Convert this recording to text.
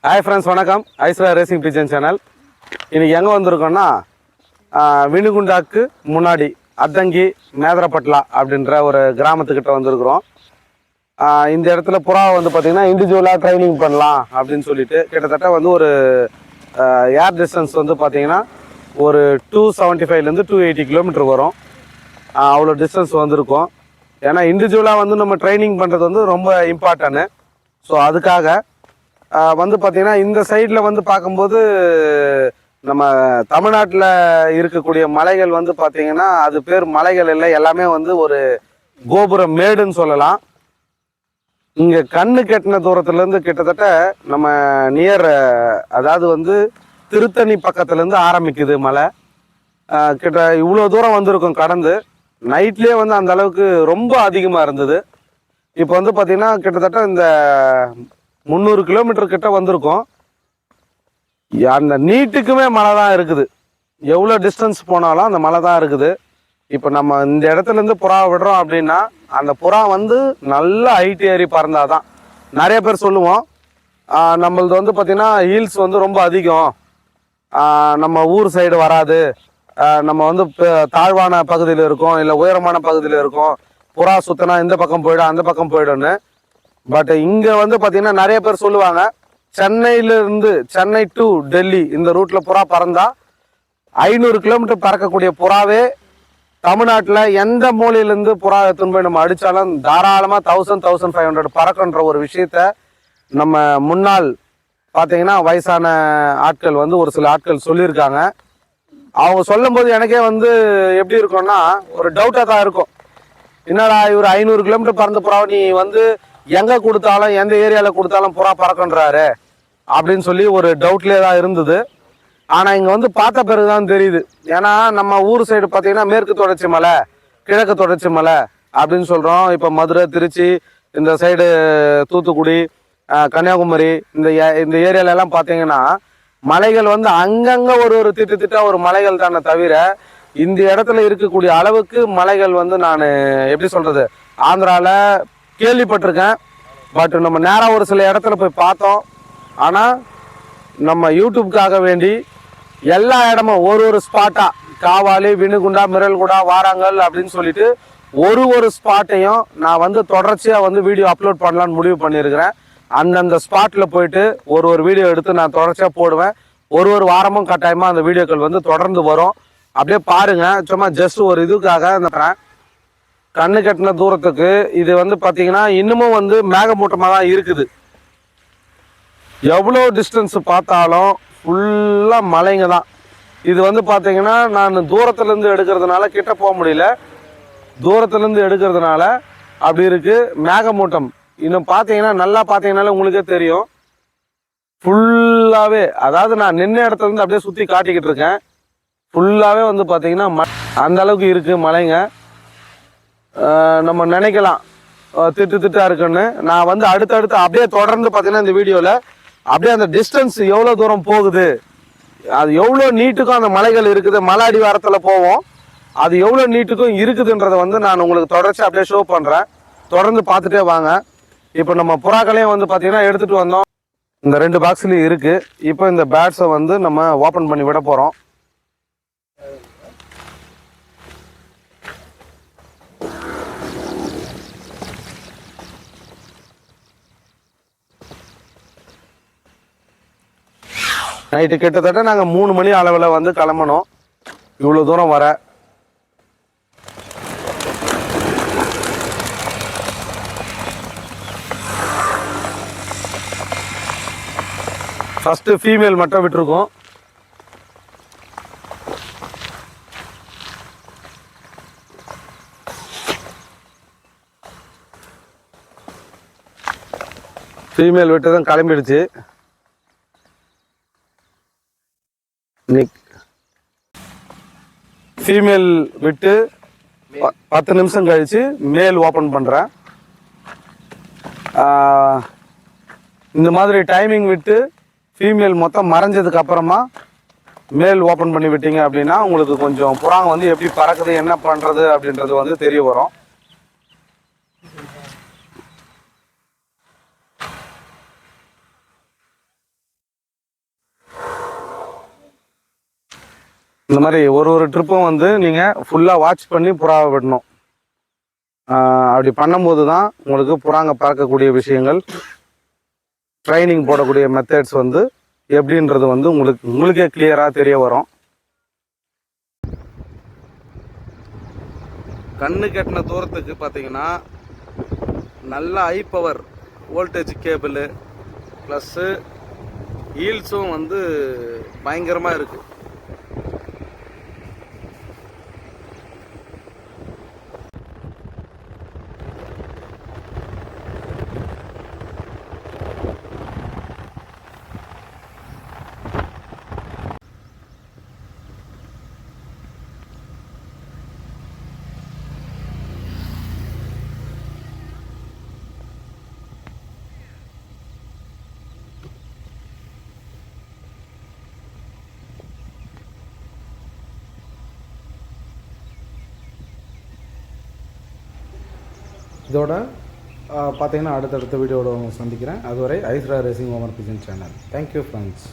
Hi friends, வணக்கம். Aishwarya racing pigeon channel. இன்றைக்கி எங்கே வந்திருக்கோன்னா, வினுகுண்டாக்கு முன்னாடி அத்தங்கி மேதரப்பட்லா அப்படின்ற ஒரு கிராமத்துக்கிட்ட வந்திருக்கிறோம். இந்த இடத்துல புறா வந்து பார்த்திங்கன்னா இண்டிவிஜுவலாக ட்ரைனிங் பண்ணலாம் அப்படின்னு சொல்லிட்டு கிட்டத்தட்ட வந்து ஒரு ஏர் டிஸ்டன்ஸ் வந்து பார்த்திங்கன்னா ஒரு 275லேருந்து 280 கிலோமீட்டர் வரும். அவ்வளோ டிஸ்டன்ஸ் வந்திருக்கும். ஏன்னா இண்டிவிஜுவலாக வந்து நம்ம ட்ரைனிங் பண்ணுறது வந்து ரொம்ப இம்பார்ட்டன்ட்டு. ஸோ அதுக்காக வந்து பார்த்திங்கன்னா இந்த சைடில் வந்து பார்க்கும்போது நம்ம தமிழ்நாட்டில் இருக்கக்கூடிய மலைகள் வந்து பார்த்திங்கன்னா அது பேர் மலைகள் இல்லை, எல்லாமே வந்து ஒரு கோபுர மேடுன்னு சொல்லலாம். இங்கே கண்ணு கெட்டின தூரத்துலேருந்து கிட்டத்தட்ட நம்ம நியர், அதாவது வந்து திருத்தணி பக்கத்துலேருந்து ஆரம்பிக்குது மலை. கிட்ட இவ்வளோ தூரம் வந்திருக்கும் கடந்து. நைட்லேயே வந்து அந்த அளவுக்கு ரொம்ப அதிகமாக இருந்தது. இப்போ வந்து பார்த்திங்கன்னா கிட்டத்தட்ட இந்த 300 கிலோமீட்டர் கிட்ட வந்திருக்கோம். அந்த நீட்டுக்குமே மழை தான் இருக்குது. எவ்வளோ டிஸ்டன்ஸ் போனாலும் அந்த மழை தான் இருக்குது. இப்போ நம்ம இந்த இடத்துலேருந்து புறா விடுறோம் அப்படின்னா அந்த புறா வந்து நல்ல ஹைட் ஏறி பறந்தாதான். நிறைய பேர் சொல்லுவோம் நம்மளது வந்து பார்த்திங்கன்னா ஹீல்ஸ் வந்து ரொம்ப அதிகம், நம்ம ஊர் சைடு வராது, நம்ம வந்து தாழ்வான பகுதியில் இருக்கோம் இல்லை உயரமான பகுதியில் இருக்கோம், புறா சுத்தினா இந்த பக்கம் போயிடும் அந்த பக்கம் போயிடும்னு. பட் இங்கே வந்து பார்த்தீங்கன்னா நிறைய பேர் சொல்லுவாங்க, சென்னையிலேருந்து சென்னை டு டெல்லி இந்த ரூட்டில் புறா பறந்தா 500 கிலோமீட்டர் பறக்கக்கூடிய புறாவே தமிழ்நாட்டில் எந்த மூலையிலேருந்து புறா எடுத்துன்னு போய் நம்ம அடித்தாலும் தாராளமாக 1500 பறக்கன்ற ஒரு விஷயத்த நம்ம முன்னாள் பார்த்தீங்கன்னா வயசான ஆட்கள் வந்து ஒரு சில ஆட்கள் சொல்லியிருக்காங்க. அவங்க சொல்லும்போது எனக்கே வந்து எப்படி இருக்கும்னா ஒரு டவுட்டாக தான் இருக்கும். என்னடா இவர் 500 கிலோமீட்டர் பறந்த புறாவை நீ வந்து எங்கே கொடுத்தாலும் எந்த ஏரியாவில் கொடுத்தாலும் புறா பறக்கன்றாரு அப்படின்னு சொல்லி ஒரு டவுட்லேயே தான் இருந்தது. ஆனால் இங்கே வந்து பார்த்த பிறகு தான் தெரியுது. ஏன்னா நம்ம ஊர் சைடு பார்த்தீங்கன்னா மேற்கு தொடர்ச்சி மலை, கிழக்கு தொடர்ச்சி மலை அப்படின்னு சொல்கிறோம். இப்போ மதுரை, திருச்சி, இந்த சைடு தூத்துக்குடி, கன்னியாகுமரி, இந்த ஏரியாலெல்லாம் பார்த்தீங்கன்னா மலைகள் வந்து அங்கங்கே ஒரு திட்டா ஒரு மலைகள் தானே தவிர இந்த இடத்துல இருக்கக்கூடிய அளவுக்கு மலைகள் வந்து நான் எப்படி சொல்கிறது ஆந்திராவில் கேள்விப்பட்டிருக்கேன். பட் நம்ம நேராக ஒரு சில இடத்துல போய் பார்த்தோம். ஆனால் நம்ம யூடியூப்காக வேண்டி எல்லா இடமும் ஒரு ஸ்பாட்டாக காவாலி, வினுகுண்டா, மிரல்குடா, வாராங்கல் அப்படின்னு சொல்லிட்டு ஒரு ஸ்பாட்டையும் நான் வந்து தொடர்ச்சியாக வந்து வீடியோ அப்லோட் பண்ணலான்னு முடிவு பண்ணியிருக்கிறேன். அந்தந்த ஸ்பாட்டில் போயிட்டு ஒரு வீடியோ எடுத்து நான் தொடர்ச்சியாக போடுவேன். ஒரு வாரமும் கட்டாயமாக அந்த வீடியோக்கள் வந்து தொடர்ந்து வரும். அப்படியே பாருங்கள். சும்மா ஜஸ்ட் ஒரு இதுக்காக அந்த கண்ணு கட்டின தூரத்துக்கு இது வந்து பார்த்தீங்கன்னா இன்னமும் வந்து மேகமூட்டமாக தான் இருக்குது. எவ்வளோ டிஸ்டன்ஸ் பார்த்தாலும் ஃபுல்லாக மலைங்க தான். இது வந்து பார்த்தீங்கன்னா நான் தூரத்துலேருந்து எடுக்கிறதுனால கிட்ட போக முடியல, தூரத்துலேருந்து எடுக்கிறதுனால அப்படி இருக்குது மேகமூட்டம். இன்னும் பார்த்தீங்கன்னா நல்லா பார்த்தீங்கன்னாலே உங்களுக்கே தெரியும். ஃபுல்லாகவே அதாவது நான் நின்ன இடத்துலேருந்து அப்படியே சுற்றி காட்டிக்கிட்டு இருக்கேன். ஃபுல்லாகவே வந்து பார்த்தீங்கன்னா அந்த அளவுக்கு இருக்குது மலைங்க. நம்ம நினைக்கலாம் திட்டா இருக்குன்னு. நான் வந்து அடுத்தடுத்து அப்படியே தொடர்ந்து பார்த்தீங்கன்னா இந்த வீடியோவில் அப்படியே அந்த டிஸ்டன்ஸ் எவ்வளோ தூரம் போகுது, அது எவ்வளோ நீட்டுக்கும் அந்த மலைகள் இருக்குது, மலை அடிவாரத்தில் போவோம், அது எவ்வளோ நீட்டுக்கும் இருக்குதுன்றதை வந்து நான் உங்களுக்கு தொடர்ச்சி அப்படியே ஷோ பண்ணுறேன். தொடர்ந்து பார்த்துட்டே வாங்க. இப்போ நம்ம புறாக்களையும் வந்து பார்த்தீங்கன்னா எடுத்துகிட்டு வந்தோம். இந்த 2 பாக்ஸ்லேயும் இருக்குது. இப்போ இந்த பேட்ஸை வந்து நம்ம ஓப்பன் பண்ணி விட போகிறோம். நைட்டு கிட்டத்தட்ட நாங்கள் 3 மணி அளவில் வந்து கிளம்பணும். இவ்வளோ தூரம் வர ஃபஸ்ட்டு ஃபீமேல் மட்டும் விட்டுருக்கோம். ஃபீமேல் விட்டு தான் கிளம்பிடுச்சு. ஃபீமேல் விட்டு 10 நிமிஷம் கழித்து மேல் ஓப்பன் பண்ணுறேன். இந்த மாதிரி டைமிங் விட்டு ஃபீமேல் மொத்தம் மறைஞ்சதுக்கு அப்புறமா மேல் ஓப்பன் பண்ணி விட்டீங்க அப்படின்னா உங்களுக்கு கொஞ்சம் புறாங்க வந்து எப்படி பறக்குது என்ன பண்ணுறது அப்படின்றது வந்து தெரிய வரும். இந்த மாதிரி ஒரு ட்ரிப்பும் வந்து நீங்கள் ஃபுல்லாக வாட்ச் பண்ணி புறாவை விடணும். அப்படி பண்ணும்போது தான் உங்களுக்கு புறாங்க பார்க்கக்கூடிய விஷயங்கள், ட்ரைனிங் போடக்கூடிய மெத்தட்ஸ் வந்து எப்படின்றது வந்து உங்களுக்கே கிளியராக தெரிய வரும். கண்ணு கெட்டின தூரத்துக்கு பார்த்தீங்கன்னா நல்ல high power voltage cable plus ஹீல்ஸும் வந்து பயங்கரமாக இருக்குது. இதோட பார்த்தீங்கன்னா அடுத்தடுத்த வீடியோவோட சந்திக்கிறேன். அதுவரை ஐஸ்ரா ரேசிங் ஓமர் பிஜன் சேனல். Thank you friends.